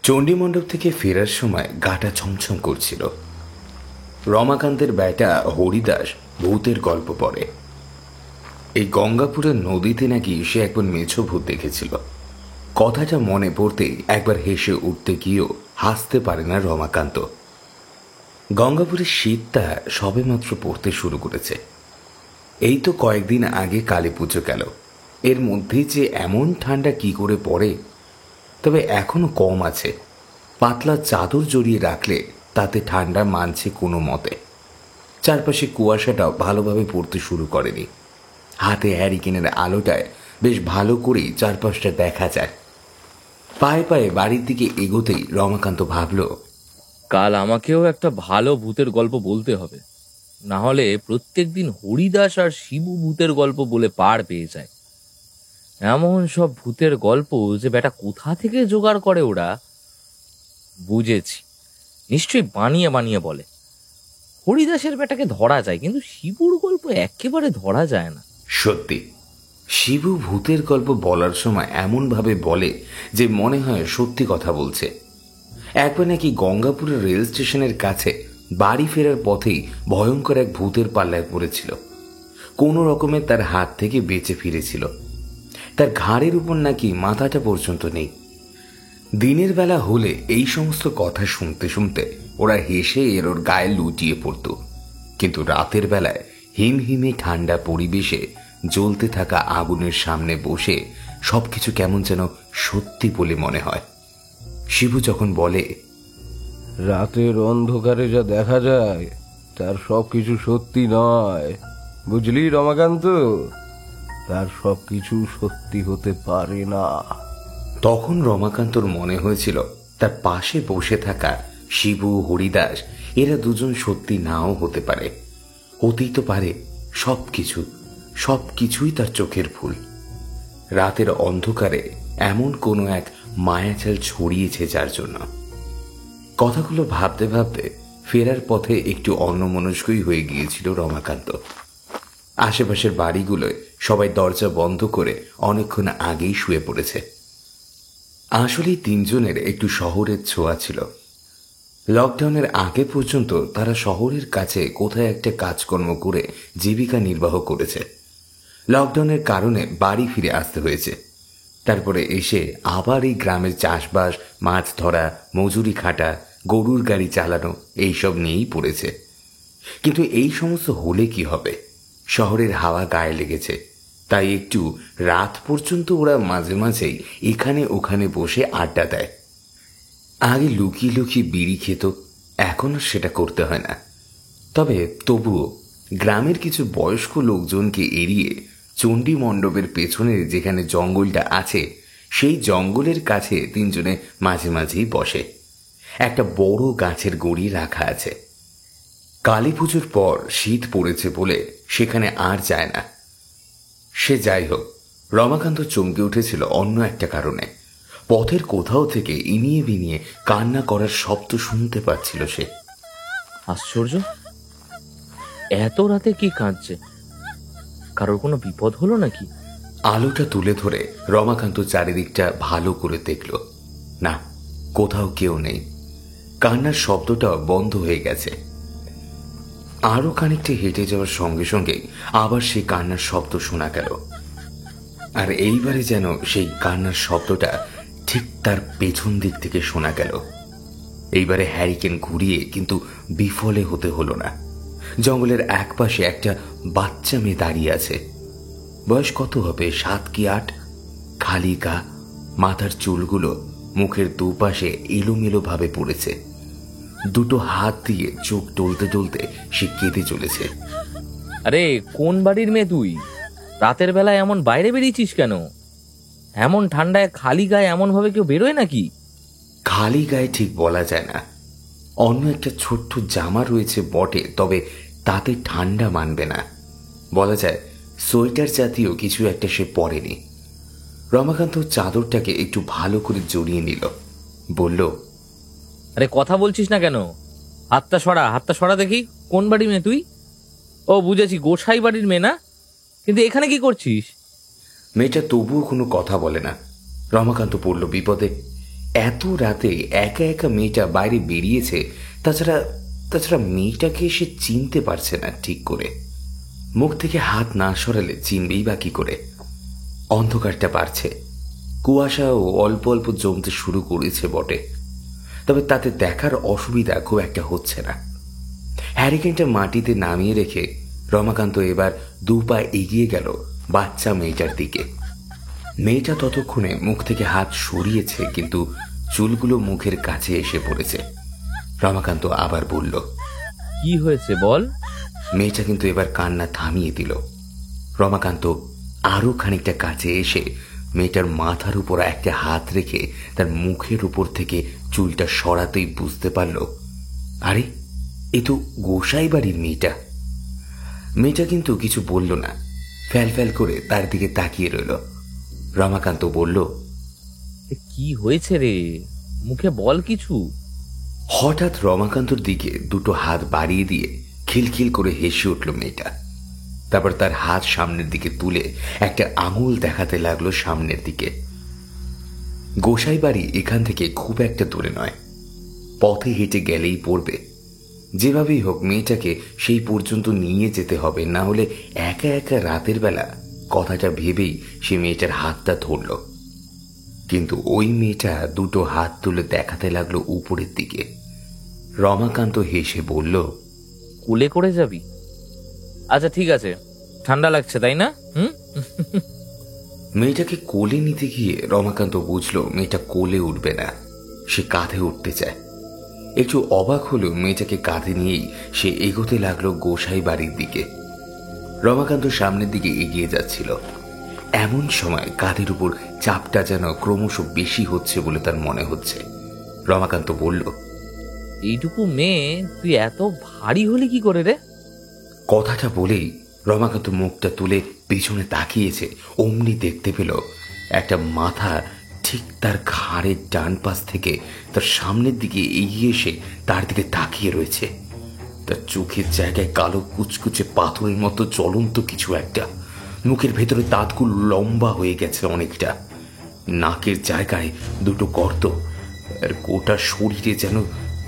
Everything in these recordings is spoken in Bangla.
চণ্ডীমণ্ডপ থেকে ফেরার সময় গাটা ছমছম করছিল। রমাকান্তের বেটা হরিদাস ভূতের গল্প পড়ে। এই গঙ্গাপুরের নদীতে নাকি সে একবার মেছো ভূত দেখেছিল। কথাটা মনে পড়তেই একবার হেসে উঠতে গিয়েও হাসতে পারে না রমাকান্ত। গঙ্গাপুরের শীতটা সবেমাত্র পড়তে শুরু করেছে। এই তো কয়েকদিন আগে কালী পুজো গেল, এর মধ্যেই যে এমন ঠান্ডা কি করে পড়ে। তবে এখনো কম আছে, পাতলা চাদর জড়িয়ে রাখলে তাতে ঠান্ডা মানছে কোনো মতে। চারপাশে কুয়াশাটাও ভালোভাবে পড়তে শুরু করেনি। হাতে হ্যারিকেনের আলোটায় বেশ ভালো করেই চারপাশটা দেখা যায়। পায়ে পায়ে বাড়ির দিকে এগোতেই রমাকান্ত ভাবল, কাল আমাকেও একটা ভালো ভূতের গল্প বলতে হবে, না হলে প্রত্যেকদিন হরিদাস আর শিবু ভূতের গল্প বলে পার পেয়ে যায়। এমন সব ভূতের গল্প যে বেটা কোথা থেকে জোগাড় করে ওরা। বুঝেছি, নিশ্চয়ই বানিয়ে বানিয়ে বলে। হরিদাসের বেটাকে ধরা যায়, কিন্তু শিবুর গল্প একেবারে ধরা যায় না। সত্যি শিবু ভূতের গল্প বলার সময় এমনভাবে বলে যে মনে হয় সত্যি কথা বলছে। একবার নাকি গঙ্গাপুরের রেল স্টেশনের কাছে বাড়ি ফেরার পথেই ভয়ঙ্কর এক ভূতের পাল্লায় পড়েছিল। কোনো রকমে তার হাত থেকে বেঁচে ফিরেছিল। তার ঘাড়ের উপর নাকি মাথাটা পর্যন্ত নেই। দিনের বেলা হলে এই সমস্ত কথা শুনতে শুনতে ওরা হেসে এর ওর গায়ে লুটিয়ে পড়ত, কিন্তু রাতের বেলায় হিমহিমে ঠান্ডা পরিবেশে জ্বলতে থাকা আগুনের সামনে বসে সবকিছু কেমন যেন সত্যি বলে মনে হয়। শিবু যখন বলে, রাতের অন্ধকারে যা দেখা যায় তার সবকিছু সত্যি নয়, বুঝলি রমাকান্ত, তার সবকিছু সত্যি হতে পারে না। তখন রমাকান্তর মনে হয়েছিল তার পাশে বসে থাকা শিবু হরিদাস এরা দুজন সত্যি নাও হতে পারে। হতেই তো পারে সবকিছুই তার চোখের ভুল। রাতের অন্ধকারে এমন কোনো এক মায়াজাল ছড়িয়েছে যার জন্য। কথাগুলো ভাবতে ভাবতে ফেরার পথে একটু অন্যমনস্কই হয়ে গিয়েছিল রমাকান্ত। আশেপাশের বাড়িগুলোয় সবাই দরজা বন্ধ করে অনেকক্ষণ আগেই শুয়ে পড়েছে। আসলেই তিনজনের একটু শহরের ছোঁয়া ছিল। লকডাউনের আগে পর্যন্ত তারা শহরের কাছে কোথায় একটা কাজকর্ম করে জীবিকা নির্বাহ করেছে। লকডাউনের কারণে বাড়ি ফিরে আসতে হয়েছে। তারপরে এসে আবার এই গ্রামের চাষবাস, মাছ ধরা, মজুরি খাটা, গরুর গাড়ি চালানো এইসব নিয়েই পড়েছে। কিন্তু এই সমস্ত হলে কি হবে? শহরের হাওয়া গায়ে লেগেছে, তাই একটু রাত পর্যন্ত ওরা মাঝে মাঝেই এখানে ওখানে বসে আড্ডা দেয়। আগে লুকিয়ে লুকিয়ে বিড়ি খেত, এখন সেটা করতে হয় না। তবে তবুও গ্রামের কিছু বয়স্ক লোকজনকে এড়িয়ে চণ্ডী মণ্ডপের পেছনে যেখানে জঙ্গলটা আছে সেই জঙ্গলের কাছে তিনজনে মাঝে মাঝেই বসে। একটা বড় গাছের গুঁড়ি রাখা আছে। কালী পুজোর পর শীত পড়েছে বলে সেখানে আর যায় না। সে যাই হোক, রমাকান্ত চমকে উঠেছিল অন্য একটা কারণে। পথের কোথাও থেকে ইনিয়ে বিনিয়ে কান্না করার শব্দ শুনতে পাচ্ছিল সে। আশ্চর্য, এত রাতে কি কাঁদছে? কারোর কোনো বিপদ হলো নাকি? আলোটা তুলে ধরে রমাকান্ত চারিদিকটা ভালো করে দেখল। না, কোথাও কেউ নেই। কান্নার শব্দটা বন্ধ হয়ে গেছে। আরো খানিকটা হেঁটে যাওয়ার সঙ্গে সঙ্গে আবার সেই কান্নার শব্দ শোনা গেল। আর এইবারে যেন সেই কান্নার শব্দটা ঠিক তার পেছন দিক থেকে শোনা গেল। এইবারে হ্যারিকেন ঘুরিয়ে কিন্তু বিফলে হতে হলো না। জঙ্গলের একপাশে একটা বাচ্চা মেয়ে দাঁড়িয়ে আছে। বয়স কত হবে, 7 কি 8। খালি গা, মাথার চুলগুলো মুখের দুপাশে এলোমেলো ভাবে পড়েছে। দুটো হাত দিয়ে চোখ টলতে টলতে সে কেঁদে চলেছে। আরে কোন বাড়ির মেয়ে তুই? রাতের বেলায় এমন বাইরে বেরিয়েছিস কেন? এমন ঠান্ডায় খালি গায়ে এমন ভাবে কেউ বেরোয় নাকি? খালি গায়ে ঠিক বলা যায় না। অন্য একটা ছোট্ট জামা রয়েছে বটে, তবে তাতে ঠান্ডা মানবে না। বলা যায় সোয়েটার জাতীয় কিছু একটা সে পরেনি। রমাকান্ত চাদরটাকে একটু ভালো করে জড়িয়ে নিল, বলল, আরে কথা বলছিস না কেন? হাতটা সরা দেখি। কোন বাড়ির মেয়ে তুই? ও বুঝেছি, গোসাই বাড়ির মেয়ে না? কিন্তু এখানে কি করছিস? মেয়েটা তবুও কোনো কথা বলে না। রমাকান্ত পড়ল বিপদে। এত রাতে একা একা মেয়েটা বাইরে বেরিয়েছে, তাছাড়া তাছাড়া মেয়েটাকে সে চিনতে পারছে না ঠিক করে। মুখ থেকে হাত না সরালে চিনবেই বা কি করে? অন্ধকারটা বাড়ছে, কুয়াশাও অল্প অল্প জমতে শুরু করেছে বটে, তবে তাতে দেখার অসুবিধা খুব একটা হচ্ছে না। হ্যারিকেনটা মাটিতে নামিয়ে রেখে রমাকান্ত এবার 2 পা এগিয়ে গেল বাচ্চা মেয়েটার দিকে। মেয়েটা ততক্ষণে মুখ থেকে হাত সরিয়েছে, কিন্তু চুলগুলো মুখের কাছে এসে পড়েছে। রমাকান্ত আবার বলল, কি হয়েছে বল। মেয়েটা কিন্তু এবার কান্না থামিয়ে দিল। রমাকান্ত আরো খানিকটা কাছে এসে মেয়েটার মাথার উপর একটা হাত রেখে তার মুখের উপর থেকে চুলটা সরাতেই বুঝতে পারল, আরে এ তো গোসাই বাড়ির মেয়েটা। মেয়েটা কিন্তু কিছু বলল না, ফ্যাল ফ্যাল করে তার দিকে তাকিয়ে রইল। রমাকান্ত বলল, কি হয়েছে রে, মুখে বল কিছু। হঠাৎ রমাকান্তর দিকে 2টো হাত বাড়িয়ে দিয়ে খিলখিল করে হেসে উঠল মেয়েটা। তারপর তার হাত সামনের দিকে তুলে একটা আঙুল দেখাতে লাগলো সামনের দিকে। গোসাই বাড়ি এখান থেকে খুব একটা দূরে নয়, পথে হেঁটে গেলেই পড়বে। যেভাবেই হোক মেয়েটাকে সেই পর্যন্ত নিয়ে যেতে হবে, না হলে একা একা রাতের বেলা, কথাটা ভেবেই সে মেয়েটার হাতটা ধরল। কিন্তু ওই মেয়েটা 2টো হাত তুলে দেখাতে লাগলো উপরের দিকে। রমাকান্ত হেসে বলল, কোলে করে যাবি? আচ্ছা ঠিক আছে, ঠান্ডা লাগছে তাই না? মেয়েটাকে কোলে নিতে গিয়ে রমাকান্ত বুঝলো মেয়েটা কোলে উঠবে না, সে কাঁধে উঠতে চায়। একটু অবাক হলেও মেয়েটাকে কাঁধে নিয়েই সে এগোতে লাগলো গোসাই বাড়ির দিকে। রমাকান্ত সামনের দিকে এগিয়ে যাচ্ছিল। এমন সময় কাঁধের উপর চাপটা যেন ক্রমশ বেশি হচ্ছে বলে তার মনে হচ্ছে। রমাকান্ত বলল, এইটুকু মেয়ে তুই এত ভারী হলি কি করে রে? কথাটা বলেই রমাকান্ত মুখটা তুলে পিছনে তাকিয়েছে। অমনি দেখতে পেল একটা মাথা ঠিক তার ঘাড়ের ডান পাশ থেকে তার সামনের দিকে এগিয়ে এসে তার দিকে তাকিয়ে রয়েছে। তার চোখের জায়গায় কালো কুচকুচে পাথরের মতো জ্বলন্ত কিছু একটা। মুখের ভেতরে দাঁতগুলো লম্বা হয়ে গেছে অনেকটা, নাকের জায়গায় 2টো গর্ত, আর গোটা শরীরে যেন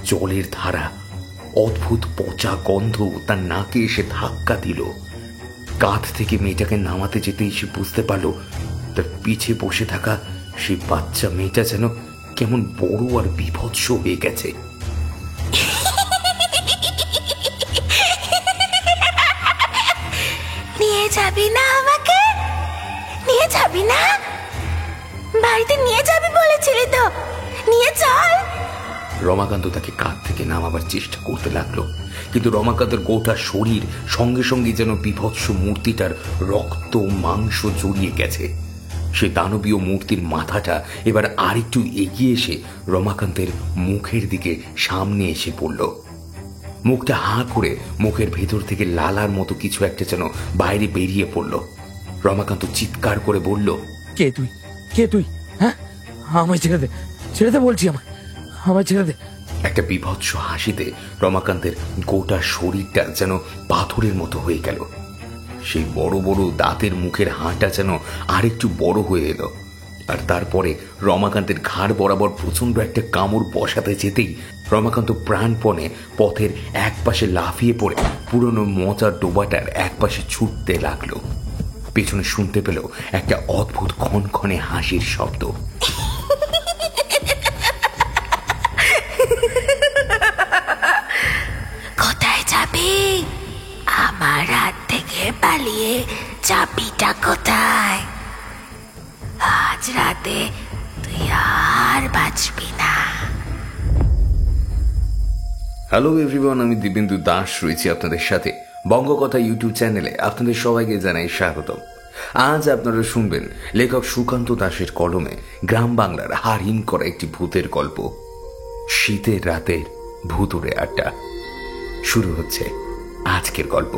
জলের ধারা। অদ্ভুত পচা গন্ধ তার নাকে এসে ধাক্কা দিল। কাঁধ থেকে মেয়েটাকে নামাতে যেতেই সে বুঝতে পারল তার পিছে বসে থাকা সেই বাচ্চা মেয়েটা যেন কেমন বড় আর বিভৎস হয়ে গেছে। নিয়ে যাবি না আমাকে? নিয়ে যাবি না? বাড়িতে নিয়ে যাবি বলেছিলি তো, নিয়ে চল। রমাকান্ত তাকে কাঁধ থেকে নামাবার চেষ্টা করতে লাগলো, কিন্তু রমাকান্তের গোটা শরীর সঙ্গে সঙ্গে যেন বিভৎস মূর্তিটার রক্ত মাংস জড়িয়ে গেছে। সে দানবীয় মূর্তির মাথাটা এবার আরেকটু এগিয়ে এসে রমাকান্তের মুখের দিকে সামনে এসে পড়ল। মুখটা হাঁ করে মুখের ভেতর থেকে লালার মতো কিছু একটা যেন বাইরে বেরিয়ে পড়ল। রমাকান্ত চিৎকার করে বলল, কে তুই? কে তুই? হ্যাঁ, আমায় ছেড়ে দে, ছেড়ে দে বলছি, আমায় ছেড়ে দে। একটা বিভৎস হাসিতে রমাকান্তের গোটা শরীরটা যেন পাথরের মতো হয়ে গেল। সেই বড় বড় দাঁতের মুখের হাঁটা যেন আরেকটু বড় হয়ে এলো। আর তারপরে রমাকান্তের ঘাড় বরাবর প্রচন্ড একটা কামড় বসাতে যেতেই রমাকান্ত প্রাণপণে পথের এক পাশে লাফিয়ে পড়ে পুরনো মোচার ডোবাটার এক পাশে ছুটতে লাগলো। পেছনে শুনতে পেল একটা অদ্ভুত ক্ষণক্ষণে হাসির শব্দ। কোথায় যাবি? আমার হাত থেকে পালিয়ে চাবিটা কোথায়? আজ রাতে তুই আর বাঁচবি না। হ্যালো এভরিওয়ান, আমি দিব্যেন্দু দাস রয়েছি আপনাদের সাথে বঙ্গকথা ইউটিউব চ্যানেলে। আপনাদের সবাইকে জানাই স্বাগতম। আজ আপনারা শুনবেন লেখক সুকান্ত দাসের কলমে গ্রাম বাংলার হাড়হিম করা একটি ভূতের গল্প, শীতের রাতের ভূতুড়ে আড্ডা। শুরু হচ্ছে আজকের গল্প।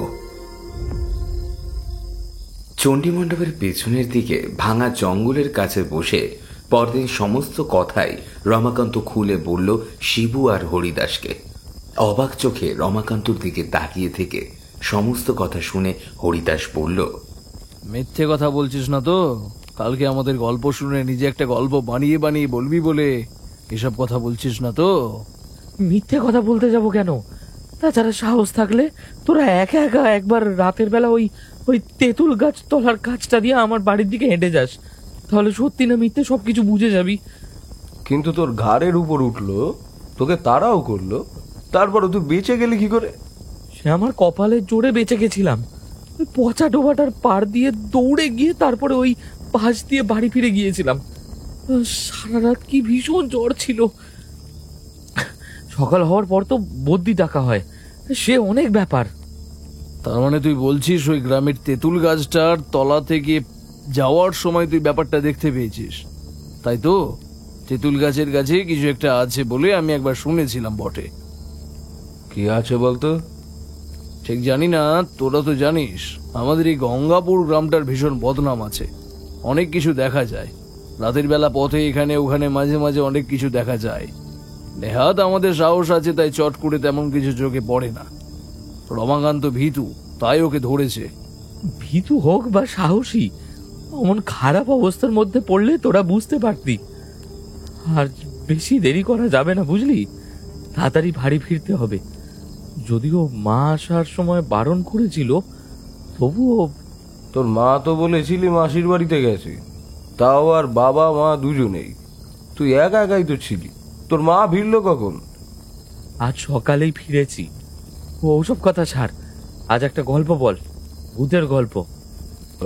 চণ্ডীমণ্ডপের পেছনের দিকে ভাঙা জঙ্গলের কাছে বসে পরদিন সমস্ত কথাই রমাকান্ত খুলে বলল শিবু আর হরিদাসকে। অবাক চোখে রমাকান্তর দিকে তাকিয়ে থেকে সমস্ত কথা শুনে হরিদাস বলল, মিথ্যে কথা বলছিস না তো? কালকে আমাদের গল্প শুনে নিজে একটা গল্প বানিয়ে বানিয়ে বলবি বলে এসব কথা বলছিস না তো? মিথ্যে কথা বলতে যাব কেন? তাছাড়া সাহস থাকলে তোরা একা একা একবার রাতের বেলা ওই ওই তেঁতুল গাছ তলার কাছটা দিয়ে আমার বাড়ির দিকে হেঁটে যাস, তাহলে সত্যি না মিথ্যে সবকিছু বুঝে যাবি। কিন্তু তোর ঘাড়ের উপর উঠলো, তোকে তাড়াও করলো, তারপরে তুই বেঁচে গেলি কি করে? সে আমার কপালের জোরে বেঁচে গেছিলাম। ওই পচা ডোবাটার পাড় দিয়ে দৌড়ে গিয়ে তারপরে ওই পাশ দিয়ে বাড়ি ফিরে গিয়েছিলাম। সারা রাত কি ভীষণ জ্বর ছিল। সকাল হওয়ার পর তো বদ্যি ডাকা হয়, সে অনেক ব্যাপার। তার মানে তুই বলছিস ওই গ্রামের তেঁতুল গাছটার তলা থেকে যাওয়ার সময় তুই ব্যাপারটা দেখতে পেয়েছিস, তাই তো? তেঁতুল গাছের কাছে কিছু একটা আছে বলে আমি একবার শুনেছিলাম বটে। কি আছে বলতো? ঠিক জানি না, তোরা তো জানিস আমাদের এই গঙ্গাপুর গ্রামটার ভীষণ বদনাম আছে। অনেক কিছু দেখা যায় রাতের বেলা, পথে এখানে ওখানে মাঝে মাঝে অনেক কিছু দেখা যায়। নেহাত আমাদের সাহস আছে তাই চট করে তেমন কিছু চোখে পড়ে না। রমাকান্ত ভীতু, তাই ওকে ধরেছে। ভীতু হোক বা সাহসী, অমন খারাপ অবস্থার মধ্যে পড়লে তোরা বুঝতে পারতি। আর বেশি দেরি করা যাবে না, বুঝলি? তাড়াতাড়ি বাড়ি ফিরতে হবে। যদিও মা আসার সময় বারণ করেছিল, তবুও। তোর মা তো বলেছিলি মাসির বাড়িতে গেছে, তাও আর বাবা মা দুজনেই। তুই একা একাই তো ছিলি, তোর মা ফিরলো কখন? আজ সকালেই ফিরেছি। ওসব কথা ছাড়, আজ একটা গল্প বল, ভূতের গল্প।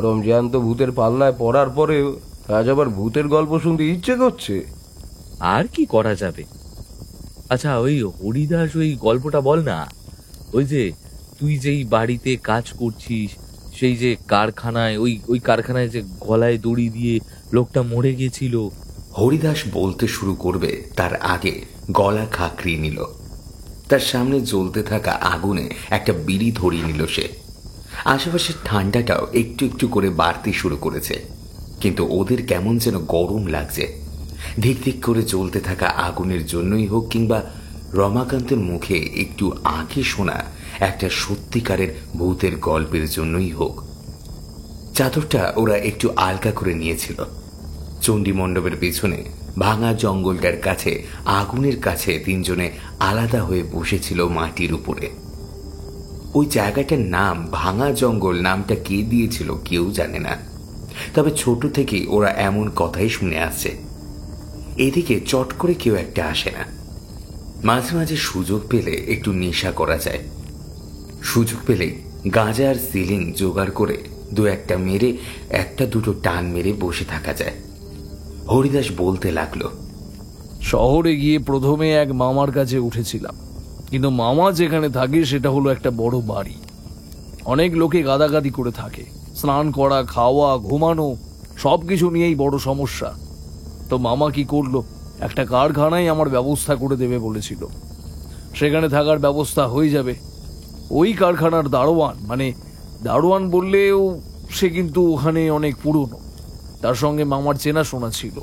রমজান তো ভূতের পাল্লায় পড়ার পরে আজ আবার ভূতের গল্প শুনতে ইচ্ছে করছে। আর কি করা যাবে? আচ্ছা, ওই হরিদাস ওই গল্পটা বল না। ওই যে তুই যেই বাড়িতে কাজ করছিস, সেই যে কারখানায়, ওই ওই কারখানায় যে গলায় দড়ি দিয়ে লোকটা মরে গেছিল। হরিদাস বলতে শুরু করবে তার আগে গলা খাঁকড়িয়ে নিল। তার সামনে জ্বলতে থাকা আগুনে একটা বিড়ি ধরিয়ে নিল সে। আশেপাশের ঠান্ডাটাও একটু একটু করে বাড়তে শুরু করেছে, কিন্তু ওদের কেমন যেন গরম লাগছে। ধিক ধিক করে জ্বলতে থাকা আগুনের জন্যই হোক কিংবা রমাকান্তের মুখে একটু আগে শোনা একটা সত্যিকারের ভূতের গল্পের জন্যই হোক, চাদরটা ওরা একটু আলগা করে নিয়েছিল। চণ্ডী মণ্ডপের পেছনে ভাঙা জঙ্গলটার কাছে আগুনের কাছে তিনজনে আলাদা হয়ে বসেছিল মাটির উপরে। ওই জায়গাটার নাম ভাঙা জঙ্গল, নামটা কে দিয়েছিল কেউ জানে না, তবে ছোট থেকেই ওরা এমন কথাই শুনে আসছে। এদিকে চট করে কেউ একটা আসে না। মাঝে মাঝে সুযোগ পেলে একটু নেশা করা যায়, সুযোগ পেলেই গাঁজা আর সিলিং জোগাড় করে দু একটা মেরে একটা দুটো টান মেরে বসে থাকা যায়। হরিদাস বলতে লাগলো, শহরে গিয়ে প্রথমে এক মামার কাছে উঠেছিলাম, কিন্তু মামা যেখানে থাকে সেটা হলো একটা বড় বাড়ি। অনেক লোকে গাদাগাদি করে থাকে, স্নান করা, খাওয়া, ঘুমানো সবকিছু নিয়েই বড় সমস্যা। তো মামা কি করলো, একটা কারখানায় আমার ব্যবস্থা করে দেবে বলেছিল। সেখানে থাকার ব্যবস্থা হয়ে যাবে। ওই কারখানার দারোয়ান, মানে দারোয়ান বললেও সে কিন্তু ওখানে অনেক পুরনো, তার সঙ্গে মামার চেনাশোনা ছিল।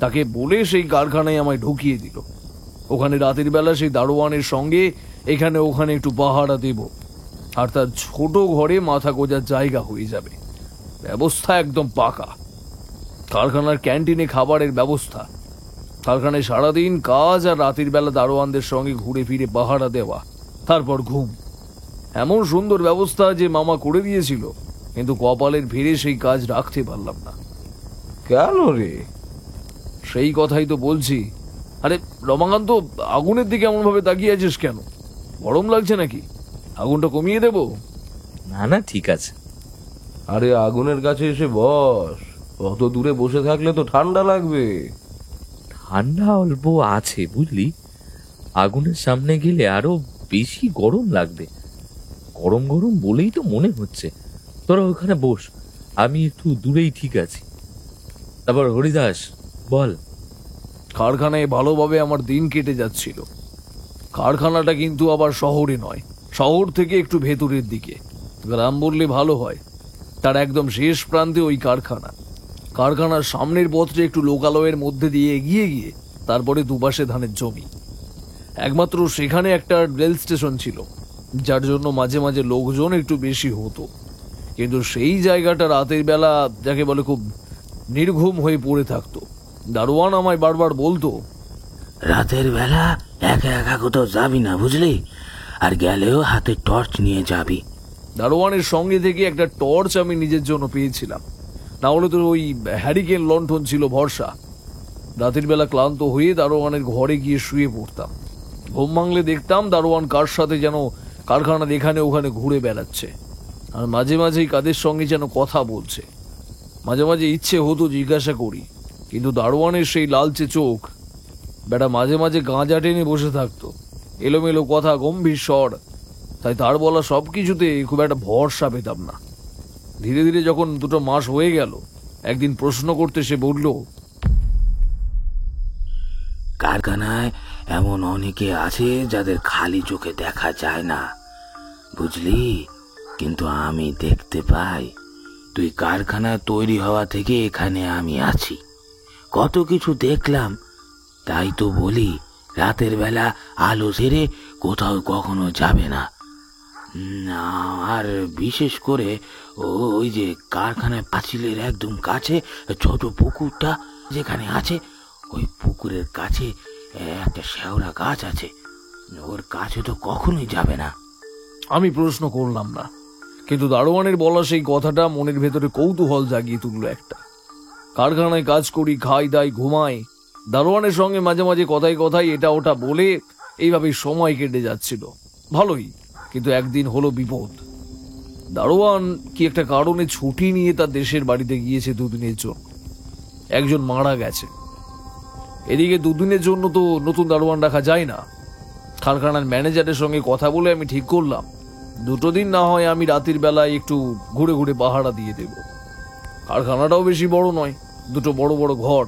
তাকে বলে সেই কারখানায় আমায় ঢুকিয়ে দিল। ওখানে রাতের বেলা সেই দারোয়ানের সঙ্গে এখানে ওখানে একটু পাহারা দেব, আর তার ছোট ঘরে মাথা গোজার জায়গা হয়ে যাবে। ব্যবস্থা একদম পাকা। কারখানার ক্যান্টিনে খাবারের ব্যবস্থা, কারখানায় সারাদিন কাজ, আর রাতের বেলা দারোয়ানদের সঙ্গে ঘুরে ফিরে পাহারা দেওয়া, তারপর ঘুম। এমন সুন্দর ব্যবস্থা যে মামা করে দিয়েছিল, কিন্তু কপালের ভিড়ে সেই কাজ রাখতে পারলাম না। কেন রে? সেই কথাই তো বলছি। আরে রমাকান্ত, আগুনের দিকে এমন ভাবে তাকিয়ে আছিস কেন? গরম লাগছে নাকি? আগুনটা কমিয়ে দেব? না না, ঠিক আছে। আরে আগুনের কাছে এসে বস, অত দূরে বসে থাকলে তো ঠান্ডা লাগবে। ঠান্ডা অল্প আছে বুঝলি, আগুনের সামনে গেলে আরো বেশি গরম লাগবে। গরম গরম বলেই তো মনে হচ্ছে। তোরা ওখানে বস, আমি একটু দূরেই ঠিক আছি। তারপর হরিদাস বল। কারখানায় ভালোভাবে আমার দিন কেটে যাচ্ছিল। কারখানাটা কিন্তু আবার শহরে নয়, শহর থেকে একটু ভেতরের দিকে, গ্রাম বললে ভালো হয়। তার একদম শেষ প্রান্তে ওই কারখানা। কারখানার সামনের পথটা একটু লোকালয়ের মধ্যে দিয়ে এগিয়ে গিয়ে তারপরে দুপাশে ধানের জমি। একমাত্র সেখানে একটা রেল স্টেশন ছিল, যার জন্য মাঝে মাঝে লোকজন একটু বেশি হতো। কিন্তু সেই জায়গাটা রাতের বেলা যাকে বলে খুব নির্ঘুম হয়ে পড়ে থাকতো। দারোয়ান আমায় বারবার বলতো, রাতের বেলা একা একা কোথাও যাবি না, বুঝলি? আর গেলেও হাতে টর্চ নিয়ে যাবি। দারোয়ানের সঙ্গে থেকে একটা টর্চ আমি নিজের জন্য পেয়েছিলাম, না হলে তো ওই হ্যারিকেন লণ্ঠন ছিল ভরসা। রাতের বেলা ক্লান্ত হয়ে দারোয়ানের ঘরে গিয়ে শুয়ে পড়তাম। ঘুম ভাঙলে দেখতাম দারোয়ান কার সাথে যেন কারখানার এখানে ওখানে ঘুরে বেড়াচ্ছে, আর মাঝে মাঝেই কাদের সঙ্গে যেন কথা বলছে। মাঝে মাঝে ইচ্ছে হতো জিজ্ঞাসা করি, কিন্তু দারোয়ানের সেই লালচে চোখ, বেটা মাঝে মাঝে গাঁজা টেনে বসে থাকতো, এলোমেলো কথা, গম্ভীর স্বর, তাই তার বলা সবকিছুতে খুব একটা ভরসা পেতাম না। ধীরে ধীরে যখন 2 মাস হয়ে গেল, একদিন প্রশ্ন করতে সে বলল, কারখানায় এমন অনেকে আছে যাদের খালি চোখে দেখা যায় না, বুঝলি? কিন্তু আমি দেখতে পাই। তুই কারখানা তৈরি হওয়া থেকে এখানে আমি আছি, কত কিছু দেখলাম। তাই তো বলি, রাতের বেলা আলো ছেড়ে কোথাও কখনো যাবে না। আর বিশেষ করে ওই যে কারখানায় পাঁচিলের একদম কাছে ছোট পুকুরটা যেখানে আছে, ওই পুকুরের কাছে একটা শেওড়া গাছ আছে, ওর কাছে তো কখনোই যাবে না। আমি প্রশ্ন করলাম না, কিন্তু দারোয়ানের বলা সেই কথাটা মনের ভেতরে কৌতূহল জাগিয়ে তুলল একটা। কারখানায় কাজ করি, খাই দাই, ঘুমাই, দারোয়ানের সঙ্গে মাঝে মাঝে কথায় কথায় এটা ওটা বলে এইভাবেই সময় কেটে যাচ্ছিল ভালোই। কিন্তু একদিন হলো বিপদ। দারোয়ান কি একটা কারণে ছুটি নিয়ে তার দেশের বাড়িতে গিয়েছে 2 দিনের জন্য। একজন মারা গেছে। এদিকে 2 দিনের জন্য তো নতুন দারোয়ান রাখা যায় না। কারখানার ম্যানেজারের সঙ্গে কথা বলে আমি ঠিক করলাম 2 দিন না হয় আমি রাতের বেলায় একটু ঘুরে ঘুরে পাহারা দিয়ে দেব। কারখানাটাও বেশি বড় নয়, 2 বড় বড় ঘর,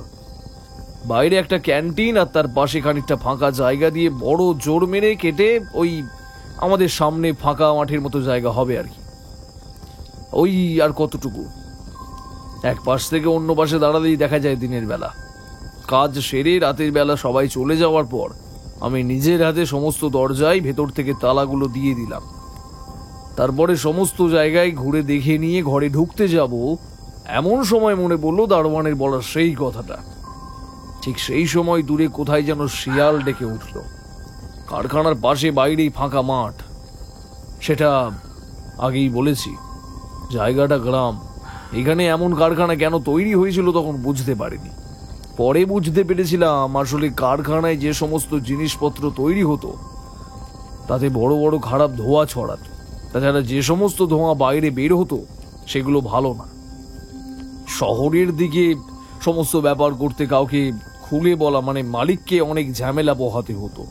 বাইরে একটা ক্যান্টিন, আর তার পাশে খানিকটা ফাঁকা জায়গা দিয়ে বড় জোর মেরে কেটে ওই আমাদের সামনে ফাঁকা মাঠের মতো জায়গা হবে আর কি। ওই আর কতটুকু, এক পাশ থেকে অন্য পাশে দাঁড়ালেই দেখা যায় দিনের বেলা। কাজ সেরে রাতের বেলা সবাই চলে যাওয়ার পর আমি নিজের হাতে সমস্ত দরজায় ভেতর থেকে তালাগুলো দিয়ে দিলাম। তারপরে সমস্ত জায়গায় ঘুরে দেখে নিয়ে ঘরে ঢুকতে যাব, এমন সময় মনে পড়লো দারোয়ানের বলা সেই কথাটা। ঠিক সেই সময় দূরে কোথায় যেন শিয়াল ডেকে উঠল। কারখানার পাশে বাইরেই ফাঁকা মাঠ, সেটা আগেই বলেছি, জায়গাটা গ্রাম। এখানে এমন কারখানা কেন তৈরি হয়েছিল তখন বুঝতে পারিনি। পরে বুঝতে পেরেছিলাম আসলে কারখানায় যে সমস্ত জিনিসপত্র তৈরি হতো তাতে বড় বড় খারাপ ধোঁয়া ছড়াতো। তাছাড়া যে সমস্ত ধোঁয়া বাইরে বের হতো সেগুলো ভালো না। শহরের দিকে সমস্ত ব্যাপার করতে কাউকে খুলে বলা মানে মালিককে অনেক ঝামেলা পোহাতে হতো।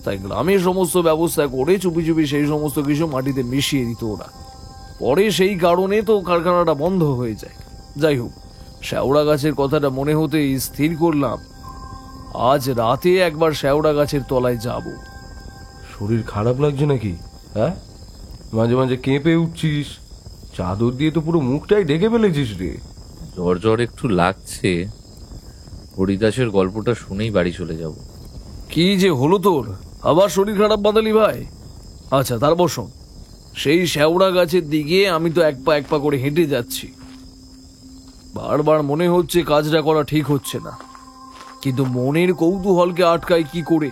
তাই গ্রামের সমস্ত ব্যবস্থা করে চুপি চুপি সেই সমস্ত কিছু মাটিতে মিশিয়ে দিত ওরা। পরে সেই কারণে তো কারখানাটা বন্ধ হয়ে যায়। যাই হোক, শেওড়া গাছের কথাটা মনে হতেই স্থির করলাম আজ রাতে একবার শেওড়া গাছের তলায় যাব। শরীর খারাপ লাগছে নাকি? হ্যাঁ, মাঝে মাঝে কেঁপে উঠছিস, চাদর দিয়ে তো পুরো মুখটাই ঢেকে ফেলেছিস রে। জ্বর জ্বর একটু লাগছে, হরিদাসের গল্পটা শুনেই বাড়ি চলে যাব। কি যে হলো তোর, আবার শরীর খারাপ বাদালি ভাই? আচ্ছা তারপর শোন, সেই শেওড়া গাছের দিকে আমি তো এক পা করে হেঁটে যাচ্ছি। বারবার মনে হচ্ছে কাজটা করা ঠিক হচ্ছে না, কিন্তু মনের কৌতূহলকে আটকায় কি করে।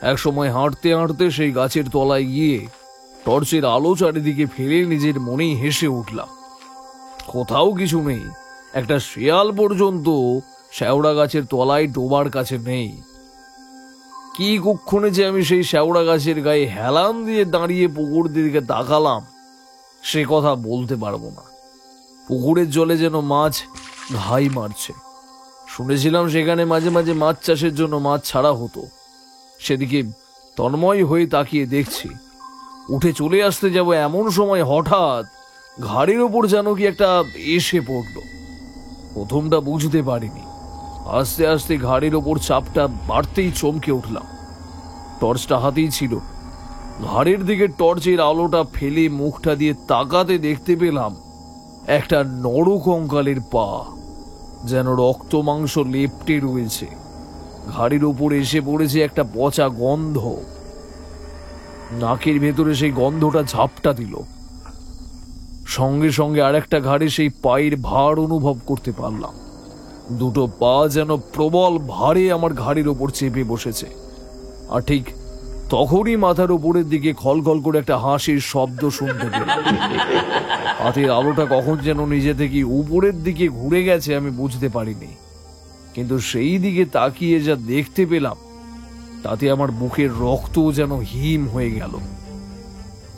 এক সময় হাঁটতে হাঁটতে সেই গাছের তলায় গিয়ে টর্চের আলো চারিদিকে ফেলে নিজের মনেই হেসে উঠলাম। কোথাও কিছু নেই, একটা শিয়াল পর্যন্ত শেওড়া গাছের তলায় ডোবার কাছে নেই। কি কুক্ষণে যে আমি সেই শেওড়া গাছের গায়ে হেলান দিয়ে দাঁড়িয়ে পুকুর দিকে তাকালাম সে কথা বলতে পারবো না। পুকুরের জলে যেন মাছ ঘাই মারছে। শুনেছিলাম সেখানে মাঝে মাঝে মাছ চাষের জন্য মাছ ছাড়া হতো। সেদিকে তন্ময় হয়ে তাকিয়ে দেখছি। উঠে চলে আসতে যাব এমন সময় হঠাৎ ঘাড়ের ওপর যেন কি একটা এসে পড়ল। প্রথমটা বুঝতে পারিনি, আস্তে আস্তে ঘাড়ের ওপর চাপটা বাড়তেই চমকে উঠলাম। টর্চটা হাতেই ছিল, ঘাড়ের দিকে টর্চের আলোটা ফেলে মুখটা দিয়ে তাকাতে দেখতে পেলাম একটা নরকঙ্কালের পা, যেন রক্ত মাংস লেপ্টে রয়েছে। ঘাড়ের উপর এসে পড়েছে একটা পচা গন্ধ। নাকের ভেতরে সেই গন্ধটা ঝাপটা দিল। সঙ্গে সঙ্গে আরেকটা ঘাড়ে সেই পায়ের ভার অনুভব করতে পারলাম। দুটো পা যেন প্রবল ভারে আমার ঘাড়ের ওপর চেপে বসেছে। আর ঠিক তখনই মাথার উপরের দিকে খলখল করে একটা হাসির শব্দ শুনতে পেলাম। হাতের আলোটা কখন যেন নিজে থেকে উপরের দিকে ঘুরে গেছে আমি বুঝতে পারিনি, কিন্তু সেই দিকে তাকিয়ে যা দেখতে পেলাম তাতে আমার বুকের রক্ত যেন হিম হয়ে গেল।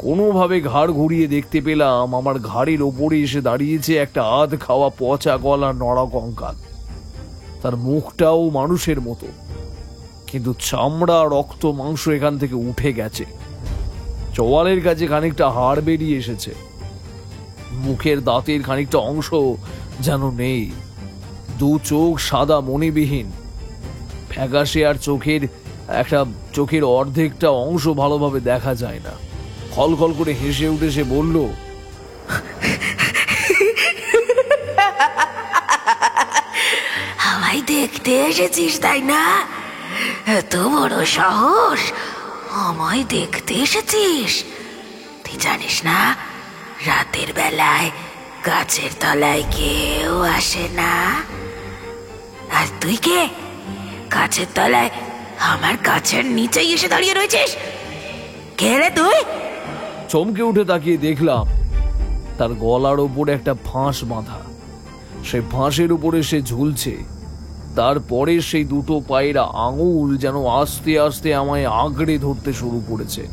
কোনোভাবে ঘাড় ঘুরিয়ে দেখতে পেলাম আমার ঘাড়ের ওপরে এসে দাঁড়িয়েছে একটা আধ খাওয়া পচা গলা নড়া কঙ্কাল। তার মুখটাও মানুষের মতো, কিন্তু চামড়া রক্ত মাংস এখান থেকে উঠে গেছে। চোয়ালের কাছে খানিকটা হাড় বেরিয়ে এসেছে। মুখের দাঁতের খানিকটা অংশ যেন নেই। দু চোখ সাদা মণিবিহীন, ফ্যাকাশে, আর চোখের অর্ধেকটা অংশ ভালোভাবে দেখা যায় না। খলখল করে হেসে উঠে সে বলল, আমায় দেখতে এসেছিস তাই না? এত বড় সাহস, আমায় দেখতে এসেছিস? তুই জানিস না রাতের বেলায় গাছের তলায় কেউ আসে না? আর তুই কে? গাছের তলায় আমার গাছের নিচেই এসে দাঁড়িয়ে রয়েছিস। কে রে তুই? চমকে উঠে তাকিয়ে দেখলাম তার গলার ওপরে একটা ফাঁস বাঁধা। সেই ফাঁসের উপরে সে ঝুলছে। তারপরে সেই দুটো পায়ের আঙুল যেন আস্তে আস্তে আমায় আঁকড়ে ধরতে শুরু করেছে।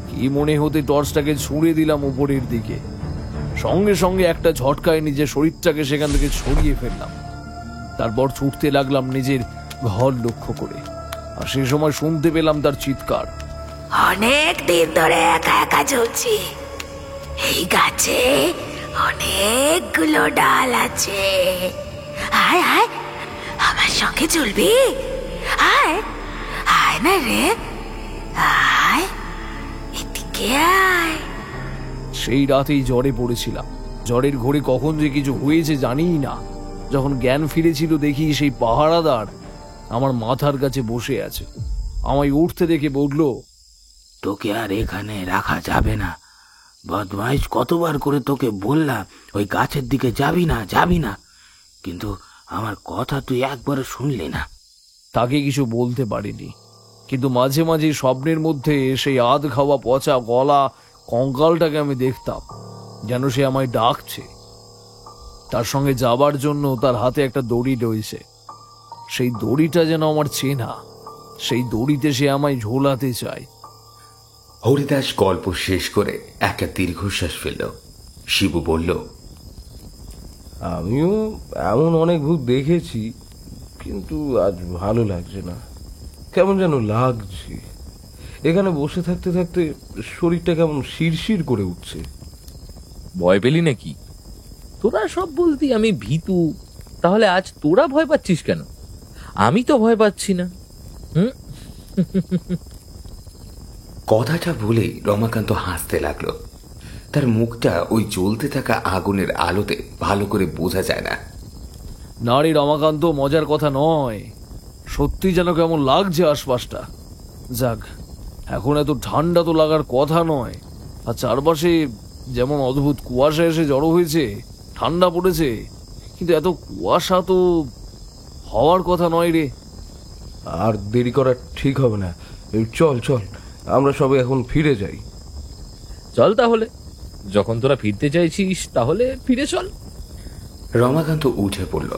কি মনে হতে টর্চটাকে ছুঁড়ে দিলাম উপরের দিকে। সঙ্গে সঙ্গে একটা ঝটকায় নিজের শরীরটাকে সেখান থেকে ছড়িয়ে ফেললাম। তারপর ছুটতে লাগলাম নিজের ঘর লক্ষ্য করে। আর সে সময় শুনতে পেলাম তার চিৎকার, অনেক দিন ধরে একা একা চলছি। এই গাছে অনেকগুলো ডাল আছে। আয় আয়, আমার সঙ্গে চলবি? আয় আয় না রে, আয় এদিকে আয়। সেই রাতেই জ্বরে পড়েছিলাম। জ্বরের ঘোরে কখন যে কিছু হয়েছে জানিই না। যখন জ্ঞান ফিরেছিল দেখি সেই পাহারাদার আমার মাথার কাছে বসে আছে। আমায় উঠতে দেখে বলল, তোকে আর এখানে রাখা যাবে না। বদমাইশ, কতবার করে তোকে বললাম ওই গাছের দিকে যাবি না, যাবি না, কিন্তু আমার কথা তুই একবারও শুনলি না। তাকে কিছু বলতে পারিনি, কিন্তু মাঝে মাঝে স্বপ্নের মধ্যে সেই আধ খাওয়া পচা গলা কঙ্কালটাকে আমি দেখতাম, যেন সে আমায় ডাকছে। তার সঙ্গে যাবার জন্য তার হাতে একটা দড়ি রয়েছে। সেই দড়িটা যেন আমার চেনা। সেই দড়িতে সে আমায় ঝোলাতে চায়। হরিদাস গল্প শেষ করে একটা দীর্ঘশ্বাস ফেলল। শিবু বলল, আমিও এমন অনেক ভূত দেখেছি, কিন্তু আজ ভালো লাগছে না। কেমন যেন লাগছে। এখানে বসে থাকতে থাকতে শরীরটা কেমন শিরশির করে উঠছে। ভয় পেলি নাকি? তোরা সব বলতি আমি ভীতু, তাহলে আজ তোরা ভয় পাচ্ছিস কেন? আমি তো ভয় পাচ্ছি না। কথাটা বলেই রমাকান্ত হাসতে লাগলো। তার মুখটা ওই জ্বলতে থাকা আগুনের আলোতে ভালো করে বোঝা যায় না। নারী রমাকান্ত, মজার কথা নয়, সত্যি যেন কেমন লাগছে আশপাশটা। যাক, এখন এত ঠান্ডা তো লাগার কথা নয়। আর চারপাশে যেমন অদ্ভুত কুয়াশা এসে জড়ো হয়েছে, ঠান্ডা পড়েছে, কিন্তু এত কুয়াশা তো হওয়ার কথা নয় রে। আর দেরি করা ঠিক হবে না। চল চল, আমরা সবাই এখন ফিরে যাই। চল তাহলে, যখন তোরা ফিরতে চাইছিস তাহলে ফিরে চল। রমাকান্ত উঠে পড়ল।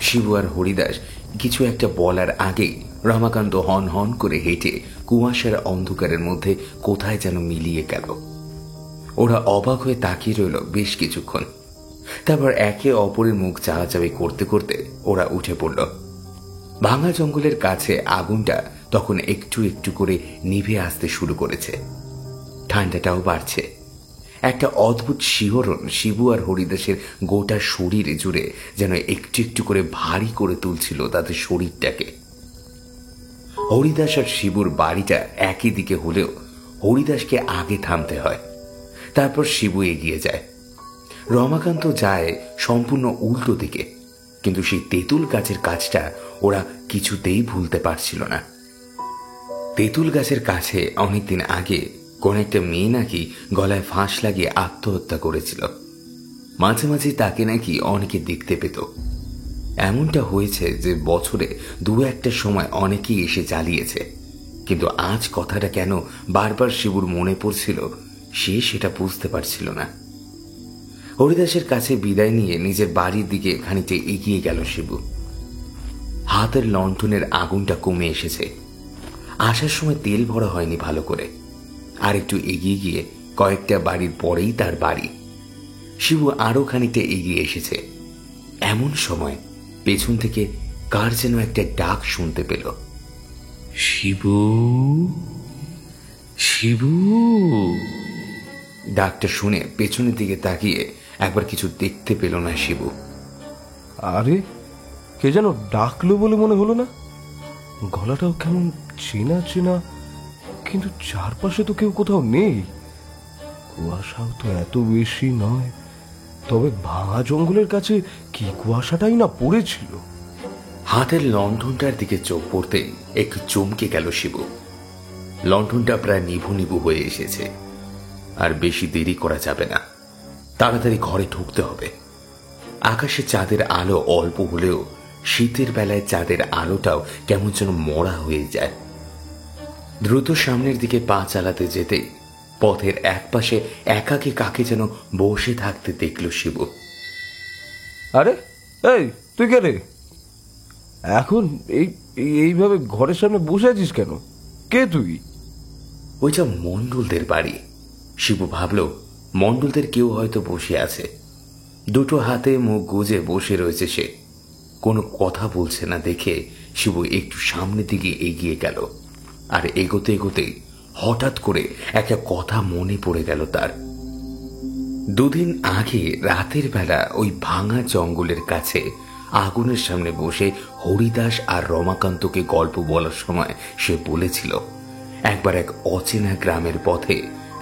শিবু আর হরিদাস কিছু একটা বলার আগেই রমাকান্ত হন হন করে হেঁটে কুয়াশার অন্ধকারের মধ্যে কোথায় যেন মিলিয়ে গেল। ওরা অবাক হয়ে তাকিয়ে রইল বেশ কিছুক্ষণ। তারপর একে অপরের মুখ চাওয়াচাওয়ি করতে করতে ওরা উঠে পড়ল। ভাঙা জঙ্গলের কাছে আগুনটা তখন একটু একটু করে নিভে আসতে শুরু করেছে। ঠান্ডাটাও বাড়ছে। একটা অদ্ভুত শিহরণ শিবু আর হরিদাসের গোটা শরীরে জুড়ে যেন একটু একটু করে ভারী করে তুলছিল তাদের শরীরটাকে। হরিদাস আর শিবুর বাড়িটা একই দিকে হলেও হরিদাসকে আগে থামতে হয়, তারপর শিবু এগিয়ে যায়। রমাকান্ত যায় সম্পূর্ণ উল্টো দিকে, কিন্তু সেই তেঁতুল গাছের কাজটা ওরা কিছুতেই ভুলতে পারছিল না। তেঁতুল গাছের কাছে অনেকদিন আগে কোন একটা মেয়ে নাকি গলায় ফাঁস লাগিয়ে আত্মহত্যা করেছিল। মাঝে মাঝে তাকে নাকি অনেকে দেখতে পেত। এমনটা হয়েছে যে বছরে দু একটা সময় অনেকেই এসে জ্বালিয়েছে, কিন্তু আজ কথাটা কেন বারবার শিবুর মনে পড়ছিল সে সেটা বুঝতে পারছিল না। হরিদাসের কাছে বিদায় নিয়ে নিজের বাড়ির দিকে খানিকটা এগিয়ে গেল শিবু। হাতের লণ্ঠনের আগুনটা কমে এসেছে। আসার সময় তেল ভরা হয়নি ভালো করে। আর একটু এগিয়ে গিয়ে কয়েকটা বাড়ির পরেই তার বাড়ি। শিবু আরো খানিকটা এগিয়ে এসেছে। এমন সময় পেছন থেকে কার যেন একটা ডাক শুনতে পেল। শিবু, শিবু। ডাকটা শুনে পেছনের দিকে তাকিয়ে একবার কিছু দেখতে পেল না শিবু। আরে, কে যেন ডাকলো বলে মনে হলো না? গলাটাও কেমন চেনা চেনা, কিন্তু চারপাশে তো কেউ কোথাও নেই। কুয়াশাও তো এত বেশি নয়, তবে ভাঙা জঙ্গলের কাছে কি কুয়াশাটাই না পড়েছিল। হাতের লণ্ঠনটার দিকে চোখ পড়তেই একটু চমকে গেল শিবু। লণ্ঠনটা প্রায় নিভু নিভু হয়ে এসেছে। আর বেশি দেরি করা যাবে না, তাড়াতাড়ি ঘরে ঢুকতে হবে। আকাশে চাঁদের আলো অল্প হলেও শীতের বেলায় চাঁদের আলোটাও কেমন যেন মরা হয়ে যায়। দ্রুত সামনের দিকে পা চালাতে যেতেই পথের একপাশে একাকী কাকে যেন বসে থাকতে দেখল শিবু। আরে, এই তুই কে রে? এখন এইভাবে ঘরের সামনে বসে আছিস কেন? কে তুই? ওইটা মণ্ডলদের বাড়ি। শিবু ভাবল মণ্ডলদের কেউ হয়তো বসে আছে। দুটো হাতে মুখ গুজে বসে রয়েছে সে। কোনো কথা বলছে না দেখে শিবু একটু সামনের দিকে এগিয়ে গেল। আর এগোতে এগোতেই হঠাৎ করে একটা কথা মনে পড়ে গেল তার। দুদিন আগে রাতের বেলা ওই ভাঙা জঙ্গলের কাছে আগুনের সামনে বসে হরিদাস আর রমাকান্তকে গল্প বলার সময় সে বলেছিল একবার এক অচেনা গ্রামের পথে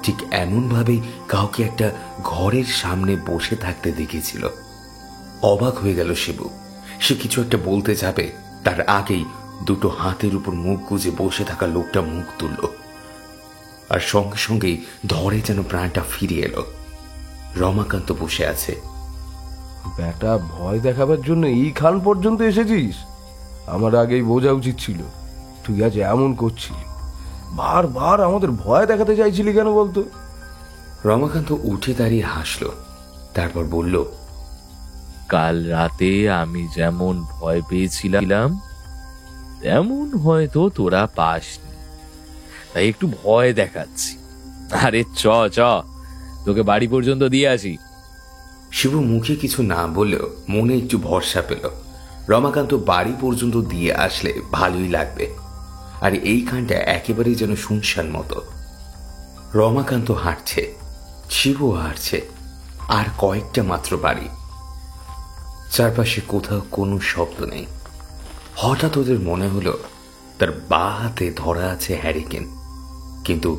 ঠিক এমনভাবেই কাউকে একটা ঘরের সামনে বসে থাকতে দেখেছিল। অবাক হয়ে গেল শিবু। সে কিছু একটা বলতে যাবে, তার আগেই দুটো হাতের উপর মুখ গুজে বসে থাকা লোকটা মুখ তুলল। আর সঙ্গে সঙ্গেই ধরে যেন প্রাণটা ফিরে এলো। রমাকান্ত বসে আছে। বেটা, ভয় দেখাবার জন্য এই খান পর্যন্ত এসেছিস? আমার আগেই বোঝা উচিত ছিল। তুই আজ এমন করছিলি, বারবার আমাদের ভয় দেখাতে চাইছিলি কেন বলতো? রমাকান্ত উঠে দাঁড়িয়ে হাসল, তারপর বলল, কাল রাতে আমি যেমন ভয় পেয়েছিলাম তেমন হয়তো তোরা পাসনি, তাই একটু ভয় দেখাচ্ছি। আরে চ চ, তোকে বাড়ি পর্যন্ত দিয়ে আসি। শিবু মুখে কিছু না বললেও মনে একটু ভরসা পেল। রমাকান্ত বাড়ি পর্যন্ত দিয়ে আসলে ভালোই লাগবে। আর এইখানটা একেবারেই যেন শুনশান মতো। রমাকান্ত হাঁটছে, শিবু হাঁটছে, আর কয়েকটা মাত্র বাড়ি। চারপাশে কোথাও কোনো শব্দ নেই। হঠাৎ ওদের মনে হলো তার বা হাতে ধরা আছে হ্যারিকেন, কিন্তু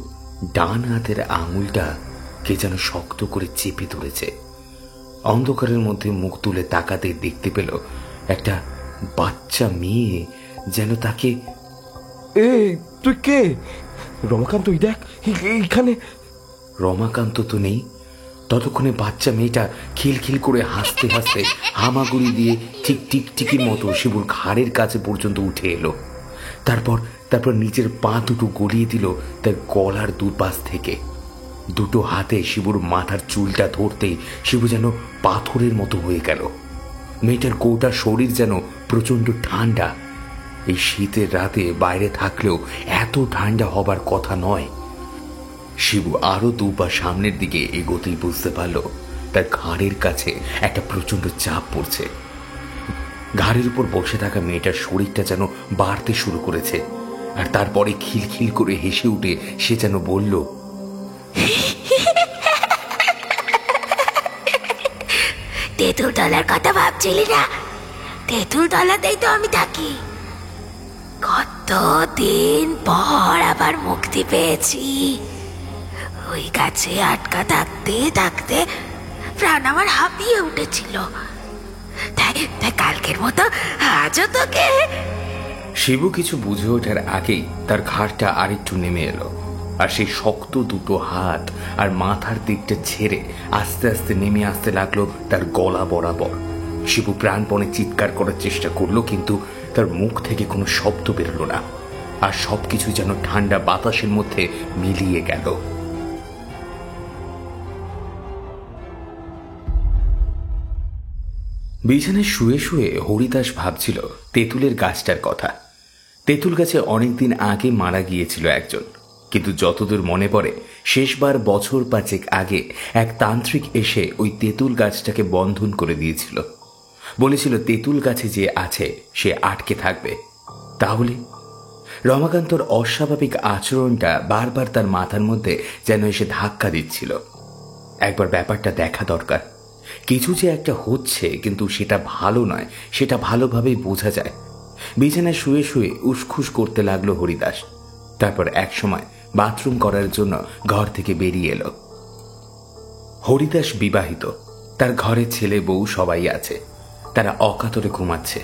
ডান হাতের আঙুলটা কে যেন শক্ত করে চেপে ধরেছে। অন্ধকারের মধ্যে মুখ তুলে তাকাতে দেখতে পেল একটা বাচ্চা মেয়ে যেন তাকে। এই তুই কে? রমাকান্ত, দেখ এইখানে। রমাকান্ত তো নেই। ততক্ষণে বাচ্চা মেয়েটা খিলখিল করে হাসতে হাসতে হামাগুড়ি দিয়ে ঠিক টিকটিকির মতো শিবুর ঘাড়ের কাছে পর্যন্ত উঠে এলো। তারপর নিজের পা দুটো গলিয়ে দিল তার গলার দুপাশ থেকে। দুটো হাতে শিবুর মাথার চুলটা ধরতেই শিবু যেন পাথরের মতো হয়ে গেল। মেয়েটার গোটা শরীর যেন প্রচন্ড ঠান্ডা। এই শীতের রাতে বাইরে থাকলেও এত ঠান্ডা হবার কথা নয়। শিবু আরো দুপা সামনের দিকে এগোতেই বুঝতে পারল তার ঘাড়ের কাছে একটা প্রচন্ড চাপ পড়ছে। ঘাড়ের উপর বসে থাকা মেয়েটার শরীরটা যেন বাড়তে শুরু করেছে। আর তারপরে খিলখিল করে হেসে উঠে সে যেন বলল, তেঁতুল তলার কথা ভাবছিলি না? তেঁতুল তলাতেই তো আমি থাকি। কতদিন পর আবার মুক্তি পেয়েছি। ওই গাছে আটকা থাকতে থাকতে প্রাণ আমার হাঁপিয়ে উঠেছিল। তাই কালকের মতো আজও তোকে। শিবু কিছু বুঝে ওঠার আগেই তার ঘাড়টা আরেকটু নেমে এলো। আর সেই শক্ত দুটো হাত আর মাথার দিকটা ছেড়ে আস্তে আস্তে নেমে আসতে লাগলো তার গলা বরাবর। শিবু প্রাণপণে চিৎকার করার চেষ্টা করলো, কিন্তু তার মুখ থেকে কোনো শব্দ বেরোলো না, আর সবকিছু যেন ঠান্ডা বাতাসের মধ্যে মিলিয়ে গেল। বিছানায় শুয়ে শুয়ে হরিদাস ভাবছিল তেঁতুলের গাছটার কথা। তেঁতুল গাছে অনেকদিন আগে মারা গিয়েছিল একজন, কিন্তু যতদূর মনে পড়ে শেষবার বছর 5 আগে এক তান্ত্রিক এসে ওই তেঁতুল গাছটাকে বন্ধন করে দিয়েছিল। বলেছিল তেঁতুল গাছে যে আছে সে আটকে থাকবে। তাহলে রমাকান্তর অস্বাভাবিক আচরণটা বারবার তার মাথার মধ্যে যেন এসে ধাক্কা দিচ্ছিল। একবার ব্যাপারটা দেখা দরকার। কিছু যে একটা হচ্ছে, কিন্তু সেটা ভালো নয়, সেটা ভালোভাবেই বোঝা যায়। বিছানায় শুয়ে শুয়ে উসখুস করতে লাগলো হরিদাস। তারপর একসময় বাথরুম করার জন্য ঘর থেকে বেরিয়ে এলো। হরিদাস বিবাহিত, তার ঘরে ছেলে বউ সবাই আছে, তারা অকাতরে ঘুমাচ্ছে।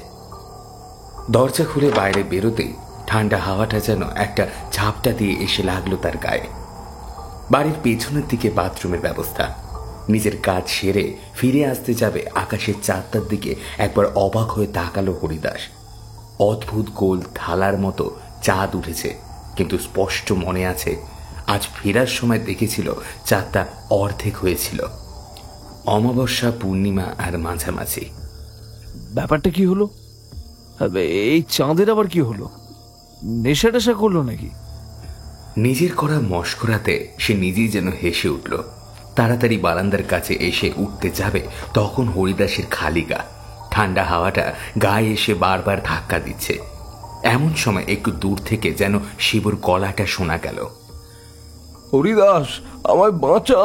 দরজা খুলে বাইরে বেরোতেই ঠান্ডা হাওয়াটা যেন একটা ঝাপটা দিয়ে এসে লাগলো তার গায়ে। বাড়ির পেছনের দিকে বাথরুমের ব্যবস্থা। নিজের কাজ সেরে ফিরে আসতে যাবে আকাশের চাঁদটার দিকে একবার অবাক হয়ে তাকালো হরিদাস। অদ্ভুত গোল থালার মতো চাঁদ উঠেছে, কিন্তু স্পষ্ট মনে আছে আজ ফেরার সময় দেখেছিল চাঁদটা অর্ধেক হয়েছিল। অমাবস্যা, পূর্ণিমা আর মাঝামাঝি। ব্যাপারটা কি হলো? এই চাঁদের আবার কি হলো? নেশা টেশা করলো নাকি? নিজের করা মস্করাতে সে নিজেই যেন হেসে উঠল। তাড়াতাড়ি বারান্দার কাছে এসে উঠতে যাবে, তখন হরিদাসের খালি গা। ঠান্ডা হাওয়াটা গায়ে এসে বারবার ধাক্কা দিচ্ছে। এমন সময় একটু দূর থেকে যেন শিবুর গলাটা শোনা গেল। হরিদাস, আমায় বাঁচা।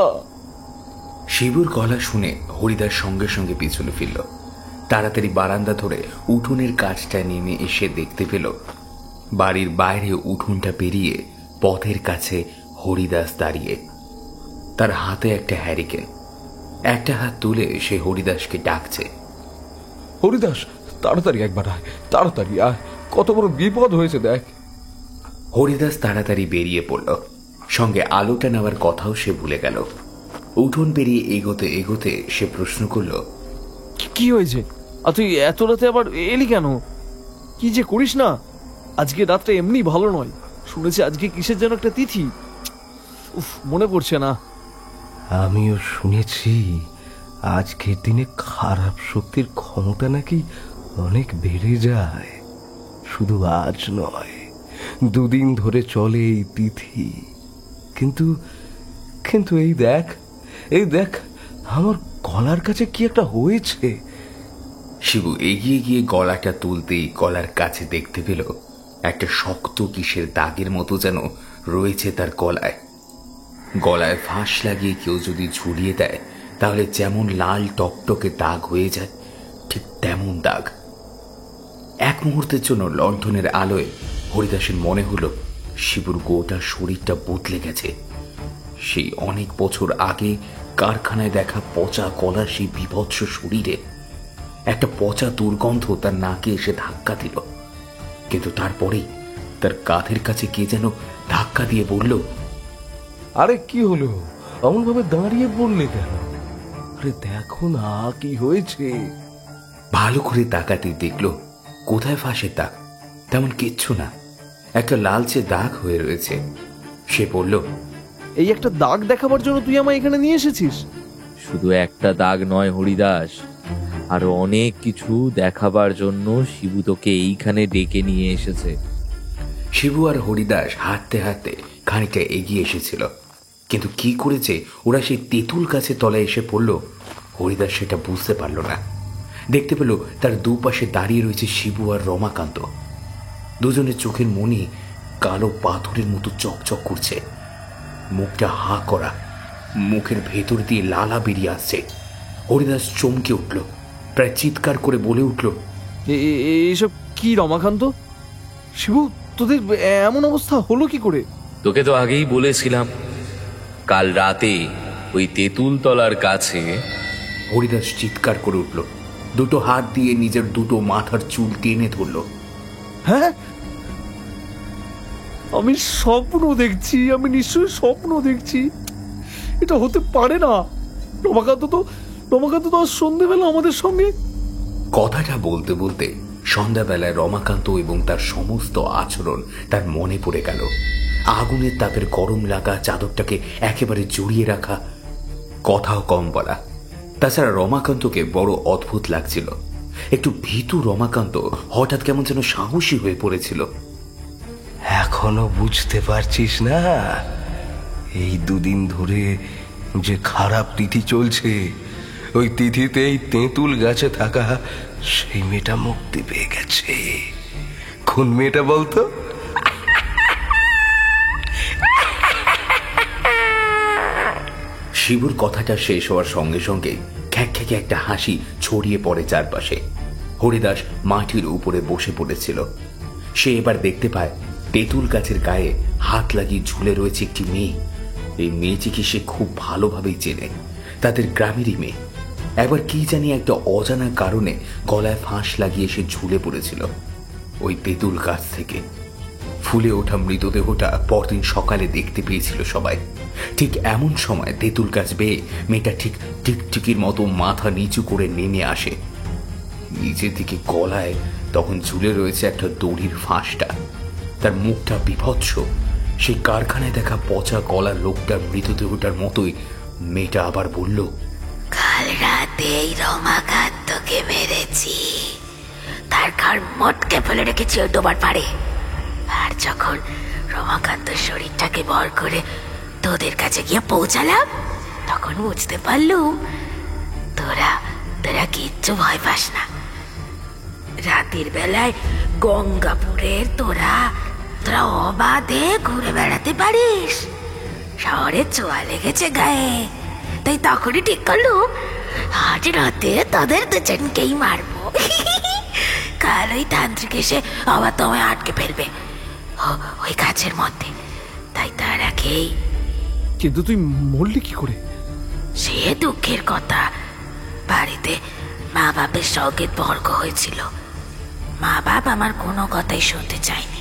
শিবুর গলা শুনে হরিদাস সঙ্গে সঙ্গে পিছনে ফিরল। তাড়াতাড়ি বারান্দা ধরে উঠোনের কাছটা নেমে এসে দেখতে পেল বাড়ির বাইরে উঠোনটা পেরিয়ে পথের কাছে হরিদাস দাঁড়িয়ে। তার হাতে একটা হ্যারিকেন। একটা হাত তুলে সে হরিদাসকে ডাকছে। হরিদাস, তাড়াতাড়ি একবার আয়, তাড়াতাড়ি আয়, কত বড় বিপদ হয়েছে দেখ। হরিদাস তাড়াতাড়ি বেরিয়ে পড়ল। সঙ্গে আলোটা নেওয়ার কথাও সে ভুলে গেল। উঠোন পেরিয়ে এগোতে এগোতে সে প্রশ্ন করল, কি হয়েছে? আর তুই এত রাতে আবার এলি কেন? কি যে করিস না। আজকে রাতটা এমনি ভালো নয়। শুনেছি আজকে কিসের যেন একটা তিথি। উফ, মনে পড়ছে না। আমিও শুনেছি আজকের দিনে খারাপ শক্তির ক্ষমতা নাকি অনেক বেড়ে যায়। শুধু আজ নয়, 2 দিন ধরে চলে এই তিথি। কিন্তু কিন্তু এই দেখ, এই দেখ, আমার গলার কাছে কি একটা হয়েছে। শিবু এগিয়ে গিয়ে গলাটা তুলতেই গলার কাছে দেখতে পেল একটা শক্ত কিসের দাগের মতো যেন রয়েছে তার গলায়। গলায় ফাঁস লাগিয়ে কেউ যদি ঝুলিয়ে দেয় তাহলে যেমন লাল টকটকে দাগ হয়ে যায়, ঠিক তেমন দাগ। এক মুহূর্তের জন্য লণ্ঠনের আলোয় হরিদাসের মনে হলো শিবুর গোটা শরীরটা বদলে গেছে। সেই অনেক বছর আগে কারখানায় দেখা পচা কলা সেই বিভৎস শরীরে একটা পচা দুর্গন্ধ তার নাকে এসে ধাক্কা দিল। কিন্তু তারপরেই তার কাঁধের কাছে কে যেন ধাক্কা দিয়ে বলল, আরে কি হলো? এমন ভাবে দাঁড়িয়ে পড়লে কেন? আরে দেখো না কি হয়েছে। ভালো করে তাকাতে দেখল কোথায় ফাঁসের দাগ, তেমন কিচ্ছু না, একটা লালচে দাগ হয়ে রয়েছে। সে বলল, এই একটা দাগ দেখাবার জন্য তুই আমায় এখানে নিয়ে এসেছিস? শুধু একটা দাগ নয় হরিদাস, আরো অনেক কিছু দেখাবার জন্য শিবু তোকে এইখানে ডেকে নিয়ে এসেছে। শিবু আর হরিদাস হাঁটতে হাঁটতে খানিকটা এগিয়ে এসেছিল, কিন্তু কি করেছে ওরা সেই তেঁতুল গাছের তলায় এসে পড়ল হরিদাস সেটা বুঝতে পারল না। দেখতে পেল তার দুপাশে দাঁড়িয়ে রয়েছে শিবু আর রমাকান্ত। দুজনের চোখের মনি কালো পাথরের মতো চকচক করছে। মুখটা হা করা, মুখের ভেতর দিয়ে লালা বেরিয়ে আসছে। হরিদাস চমকে উঠল, প্রায় চিৎকার করে বলে উঠল, এইসব কি রমাকান্ত? শিবু, তোদের এমন অবস্থা হলো কি করে? তোকে তো আগেই বলেছিলাম, কাল রাতে ওই তেঁতুল তলার কাছে। হরিদাস চিৎকার করে উঠল, দুটো হাত দিয়ে নিজের দুটো মাথার চুল টেনে ধরল। হ্যাঁ, আমি স্বপ্ন দেখছি, আমি নিশ্চয়ই স্বপ্ন দেখছি। এটা হতে পারে না। রমাকান্ত তো আজ সন্ধ্যেবেলা আমাদের সঙ্গে। কথাটা বলতে বলতে সন্ধ্যাবেলায় রমাকান্ত এবং তার সমস্ত আচরণ তার মনে পড়ে গেল। আগুনের তাপের গরম লাগা, চাদরটাকে একেবারে জড়িয়ে রাখা, কথাও কম বলা। তাছাড়া রমাকান্তকে বড় অদ্ভুত লাগছিল। একটু ভীতু রমাকান্ত হঠাৎ কেমন যেন সাহসী হয়ে পড়েছিল। এখনো বুঝতে পারছিস না? এই দুদিন ধরে যে খারাপ তিথি চলছে, ওই তিথিতেই তেঁতুল গাছে থাকা সেই মেয়েটা মুক্তি পেয়ে গেছে। কোন মেয়েটা বলতো? শিবুর কথাটা শেষ হওয়ার সঙ্গে সঙ্গে খ্যাঁক একটা হাসি ছড়িয়ে পড়ে চারপাশে। হরিদাস মাটির উপরে বসে পড়েছিল। সে এবার দেখতে পায় তেঁতুল গাছের গায়ে হাত লাগিয়ে ঝুলে রয়েছে একটি মেয়ে। এই মেয়েটিকে সে খুব ভালোভাবেই চেনে, তাদের গ্রামেরই মেয়ে। একবার কি জানি একটা অজানা কারণে গলায় ফাঁস লাগিয়ে সে ঝুলে পড়েছিল ওই তেঁতুল গাছ থেকে। ফুলে ওঠা মৃতদেহটা পরদিন সকালে দেখতে পেয়েছিল সবাই। ঠিক এমন সময় তেঁতুল গাছ বেয়ে মেয়েটা ঠিক টিকটিকির মতো মাথা নিচু করে নেমে আসে। নিচের দিকে গলায় তখন ঝুলে রয়েছে একটা দড়ির ফাঁসটা। তার মুখটা বিভৎস। সেই কারখানায় দেখা পচা গলার লোকটার মৃতদেহটার মতোই মেয়েটা আবার বলল, কাল রাতেই রমাকান্তকে মেরেছি, তার ঘাড় মটকে ফেলে রেখেছি ওই ডোবার পাড়ে। আর যখন রমাকান্তর শরীরটাকে ভর করে তোদের কাছে গিয়ে পৌঁছালাম, তখন বুঝতে পারলুম তোরা কিচ্ছু ভয় পাস না। রাতের বেলায় গঙ্গাপুরের তোরা অবাধে ঘুরে বেড়াতে পারিস। শহরে ছোঁয়া লেগেছে গায়ে, তাই তখনই ঠিক করলুম আজ রাতে তাদের দুজনকেই মারবো। কাল ওই তান্ত্রিক এসে আবার তোমায় আটকে ফেলবে ওই গাছের মধ্যে, তাই তার আগেই। কিন্তু তুই মরলি কি করে? সে দুঃখের কথা। বাড়িতে মা বাপের সঙ্গেত বর্গ হয়েছিল। মা বাপ আমার কোনো কথাই শুনতে চায়নি।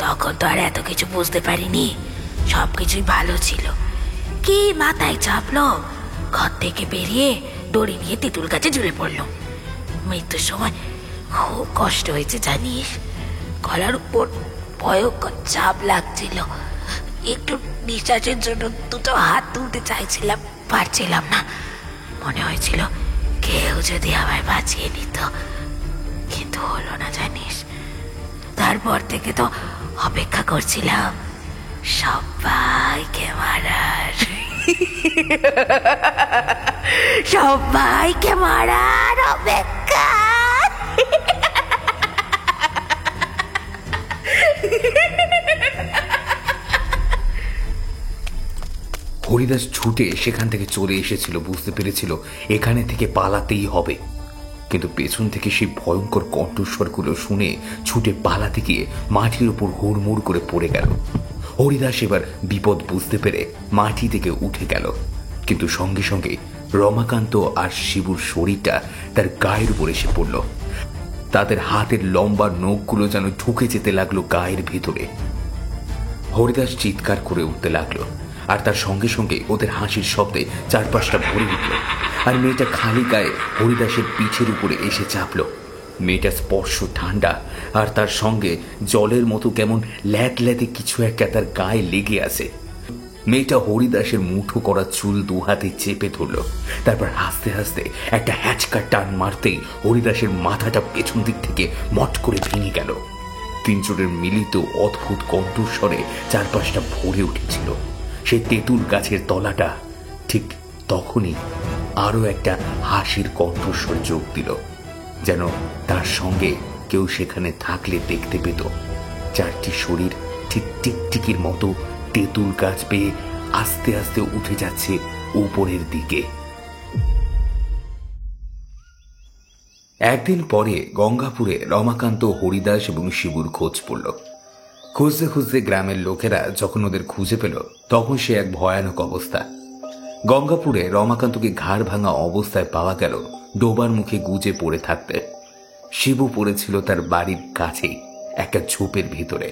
তখন তো আর এত কিছু বুঝতে পারিনি, সবকিছুই ভালো ছিল। কি মাথায় চাপলো, ঘর থেকে বেরিয়ে দড়ি নিয়ে তেঁতুল গাছে ঝুলে পড়লো। মৃত্যুর সময় খুব কষ্ট হয়েছে জানিস। গলার উপর ভয়ঙ্কর চাপ লাগছিল। একটু নিঃশ্বাসের জন্য দুটো হাত তুলতে চাইছিলাম, পারছিলাম না। মনে হয়েছিল কেউ যদি আমায় বাঁচিয়ে নিত, কিন্তু হলো না জানিস। তারপর থেকে তো অপেক্ষা করছিলাম সবাইকে মারার। সবাইকে মারার অপেক্ষা। হরিদাস ছুটে সেখান থেকে চলে এসেছিল। বুঝতে পেরেছিল এখানে থেকে পালাতেই হবে, কিন্তু পেছন থেকে সেই ভয়ঙ্কর কণ্ঠস্বরগুলো শুনে ছুটে পালাতে গিয়ে মাটির উপর হুড়মুড় করে পড়ে গেল। হরিদাস এবার বিপদ বুঝতে পেরে মাটি থেকে উঠে গেল, কিন্তু সঙ্গে সঙ্গে রমাকান্ত আর শিবুর শরীরটা তার গায়ের উপর এসে পড়ল। তাদের হাতের লম্বা নখগুলো যেন ঢুকে যেতে লাগলো গায়ের ভিতরে। হরিদাস চিৎকার করে উঠতে লাগলো, আর তার সঙ্গে সঙ্গে ওদের হাসির শব্দে চারপাশটা ভরে উঠল। আর মেয়েটা খালি গায়ে হরিদাসের পিঠের উপরে এসে চাপল। মেয়েটা স্পর্শ ঠান্ডা, আর তার সঙ্গে জলের মতো কেমন ল্যাতে কিছু একটা তার গায়ে লেগে আছে। মেয়েটা হরিদাসের মুঠো করা চুল দু হাতে চেপে ধরল। তারপর হাসতে হাসতে একটা হ্যাচকা টান মারতেই হরিদাসের মাথাটা পেছন দিক থেকে মট করে ভেঙে গেল। তিনজনের মিলিত অদ্ভুত কণ্ঠস্বরে চারপাশটা ভরে উঠেছিল। সেই তেঁতুল গাছের তলাটা ঠিক তখনই আরো একটা হাসির কণ্ঠস্বর যোগ দিল, যেন তার সঙ্গে কেউ সেখানে থাকলে দেখতে পেত চারটি শরীর ঠিক টিকটিকির মতো তেঁতুল গাছ পেয়ে আস্তে আস্তে উঠে যাচ্ছে উপরের দিকে। একদিন পরে গঙ্গাপুরে রমাকান্ত, হরিদাস এবং শিবুর খোঁজ পড়ল। খুঁজতে খুঁজতে গ্রামের লোকেরা যখন ওদের খুঁজে পেল, তখন সে এক ভয়ানক অবস্থা। গঙ্গাপুরে রমাকান্তকে ঘাড় ভাঙা অবস্থায় পাওয়া গেল ডোবার মুখে গুজে পড়ে থাকতে। শিবু পড়েছিল তার বাড়ির কাছেই একটা ঝোপের ভিতরে,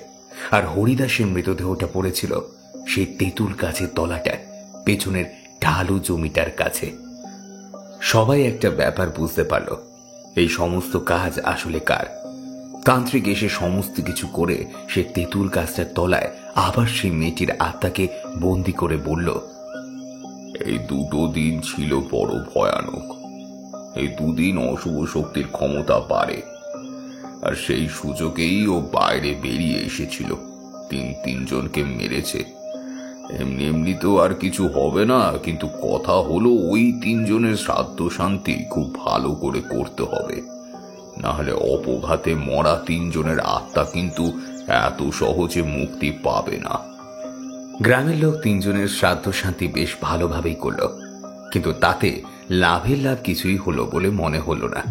আর হরিদাসের মৃতদেহটা পড়েছিল সেই তেঁতুল গাছের তলাটায় পেছনের ঢালু জমিটার কাছে। সবাই একটা ব্যাপার বুঝতে পারল, এই সমস্ত কাজ আসলে কার? তান্ত্রিক এসে সমস্ত কিছু করে সে তেঁতুল গাছটার তলায় আবার সেই মেয়েটির আত্মাকে বন্দি করে বলল, এই দুটো দিন ছিল বড় ভয়ানক। এই দুদিন অশুভ শক্তির ক্ষমতা বাড়ে, আর সেই সুযোগেই ও বাইরে বেরিয়ে এসেছিল। তিনজনকে মেরেছে। এমনি এমনি তো আর কিছু হবে না, কিন্তু কথা হলো ওই তিনজনের শ্রাদ্ধ শান্তি খুব ভালো করে করতে হবে, না হলে অপঘাতে মরা তিনজনের আত্মা কিন্তু এত সহজে মুক্তি পাবে না। গ্রামের লোক তিনজনের শ্রাদ্ধ শান্তি বেশ ভালোভাবেই করল, কিন্তু তাতে লাভের লাভ কিছুই হলো বলে মনে হলো না।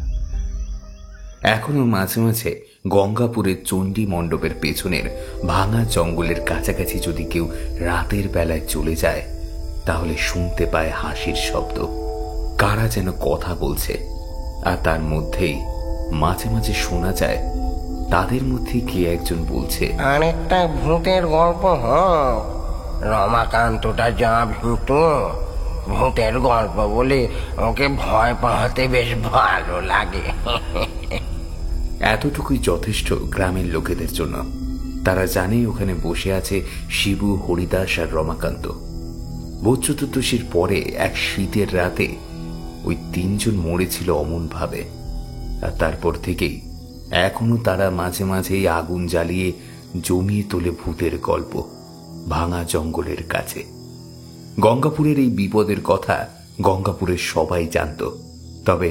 এখনো মাঝে মাঝে গঙ্গাপুরের চণ্ডী মণ্ডপের পেছনের ভাঙা জঙ্গলের কাছাকাছি যদি কেউ রাতের বেলায় চলে যায়, তাহলে শুনতে পায় হাসির শব্দ। কারা যেন কথা বলছে, আর তার মধ্যেই মাঝে মাঝে শোনা যায় তাদের মধ্যে কে একজন বলছে, আরেকটা ভূতের গল্প হোক। রমাকান্তটা যা ভূত, ভূতের গল্প বলে ওকে ভয় পাওয়াতে বেশ ভালো লাগে। এতটুকুই যথেষ্ট গ্রামের লোকেদের জন্য। তারা জানে ওখানে বসে আছে শিবু, হরিদাস আর রমাকান্ত। ভোজ চতুর্দশীর পরে এক শীতের রাতে ওই তিনজন মরেছিল অমন ভাবে, আর তারপর থেকেই এখনো তারা মাঝে মাঝেই আগুন জ্বালিয়ে জমিয়ে তোলে ভূতের গল্প ভাঙা জঙ্গলের কাছে। গঙ্গাপুরের এই বিপদের কথা গঙ্গাপুরের সবাই জানত, তবে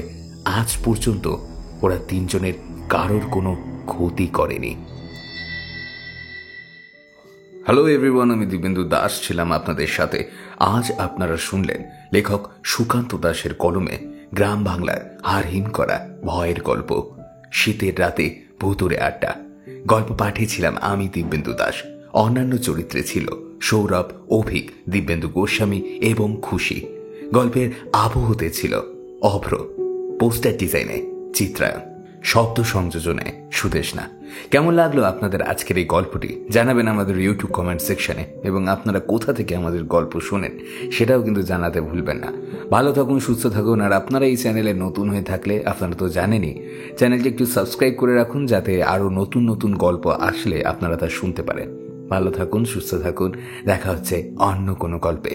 আজ পর্যন্ত ওরা তিনজনের কারোর কোনো ক্ষতি করেনি। হ্যালো এভরিওয়ান, আমি দিব্যেন্দু দাস ছিলাম আপনাদের সাথে। আজ আপনারা শুনলেন লেখক সুকান্ত দাসের কলমে গ্রাম বাংলার হারহীন করা ভয়ের গল্প শীতের রাতে ভুতুড়ে আড্ডা। গল্প পাঠিয়েছিলাম আমি দিব্যেন্দু দাস। অন্যান্য চরিত্রে ছিল সৌরভ, অভিক, দিব্যেন্দু গোস্বামী এবং খুশি। গল্পের আবহতে ছিল অভ্র, পোস্টার ডিজাইনে চিত্রায়ন, শব্দ সংযোজনে সুদেশনা। কেমন লাগলো আপনাদের আজকের এই গল্পটি জানাবেন আমাদের ইউটিউব কমেন্ট সেকশনে, এবং আপনারা কোথা থেকে আমাদের গল্প শোনেন সেটাও কিন্তু জানাতে ভুলবেন না। ভালো থাকুন, সুস্থ থাকুন, আর আপনারা এই চ্যানেলে নতুন হয়ে থাকলে আপনারা তো জানেনই, চ্যানেলটি একটু সাবস্ক্রাইব করে রাখুন, যাতে আরও নতুন নতুন গল্প আসলে আপনারা তা শুনতে পারেন। ভালো থাকুন, সুস্থ থাকুন, দেখা হচ্ছে অন্য কোনো গল্পে।